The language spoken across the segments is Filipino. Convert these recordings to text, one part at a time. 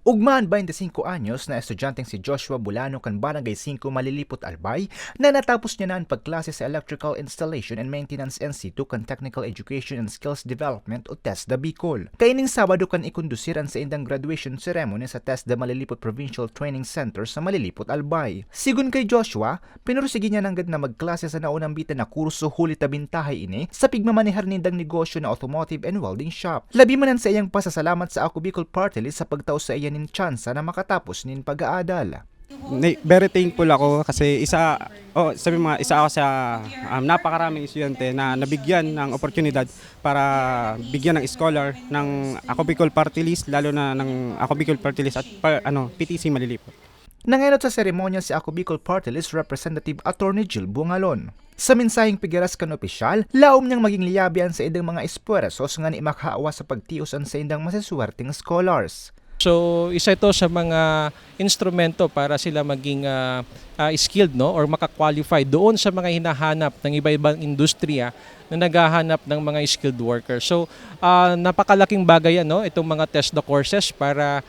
Ugmaan 25 anyos na estudyanteng si Joshua Bulano kan Barangay 5 Malilipot Albay na natapos niya na ang pagklase sa Electrical Installation and Maintenance NC2 kan Technical Education and Skills Development o TESDA Bicol. Kaining Sabado kan ikondusiran sa indang graduation ceremony sa TESDA Malilipot Provincial Training Center sa Malilipot Albay. Sigun kay Joshua, pinursige niya nanggad na magklase sa naunang bitan na kurso huli tabintahay ini sa pigmamanehar nindang negosyo na automotive and welding shop. Labi manan sa iyang pasasalamat sa Ako Bicol Party List sa pagtao sa iya nin tsansa na makatapos nin pag-aadal. Very thankful ako kasi isa ako sa napakaraming estudyante na nabigyan ng oportunidad para bigyan ng scholar ng Ako Bicol Party List, lalo na ng Ako Bicol Party List at PTC Malilipot. Nangenot sa seremonya si Ako Bicol Party List Representative Attorney Jill Bungalon. Sa mensaheng pigaras kan opisyal, laom niyang maging liyabian sa indang mga espuersos nga ni makaawa sa pagtiusan sa indang masaswerteng scholars. So isa ito sa mga instrumento para sila maging skilled, no, or makakwalify doon sa mga hinahanap ng iba-ibang industriya na naghahanap ng mga skilled workers. So napakalaking bagay yan, no, itong mga TESDA courses para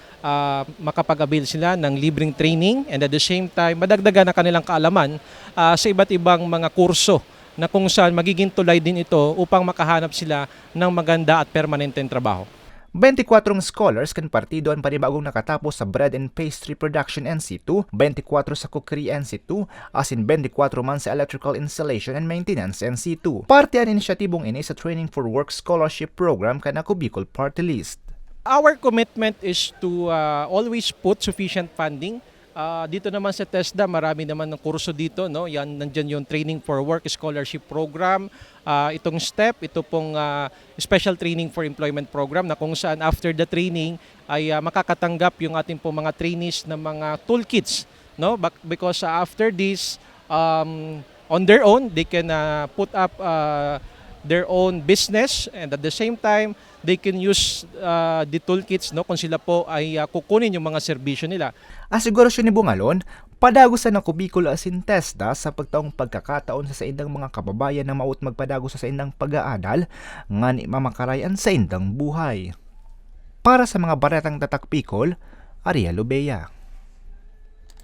makapag-avail sila ng libreng training and at the same time madagdagan ang kanilang kaalaman sa iba't ibang mga kurso na kung saan magiging tulay din ito upang makahanap sila ng maganda at permanenteng trabaho. 24 scholars kan partido ang panibagong nakatapos sa Bread and Pastry Production NC2, 24 sa Cookery NC2, asin 24 man sa Electrical Installation and Maintenance NC2. Parte ang inisyatibong ini sa Training for Work Scholarship Program kan Ako Bicol Party List. Our commitment is to always put sufficient funding. Dito naman sa TESDA, marami naman ng kurso dito, no? Yan, nandyan yung Training for Work Scholarship Program, itong STEP, ito pong Special Training for Employment Program na kung saan after the training ay makakatanggap yung ating pong mga trainees ng mga toolkits, no? Because after this, on their own, they can put up their own business and at the same time, they can use the toolkits, no, kung sila po ay kukunin yung mga serbisyo nila. Asigurasyon ni Bungalon, padagusan ng Ako Bicol asin TESDA sa pagtaong pagkakataon sa indang mga kababayan na maut magpadagos sa indang pag-aadal nga ni mamakarayan sa indang buhay. Para sa mga baretang tatak Bicol, Ariel Obeya.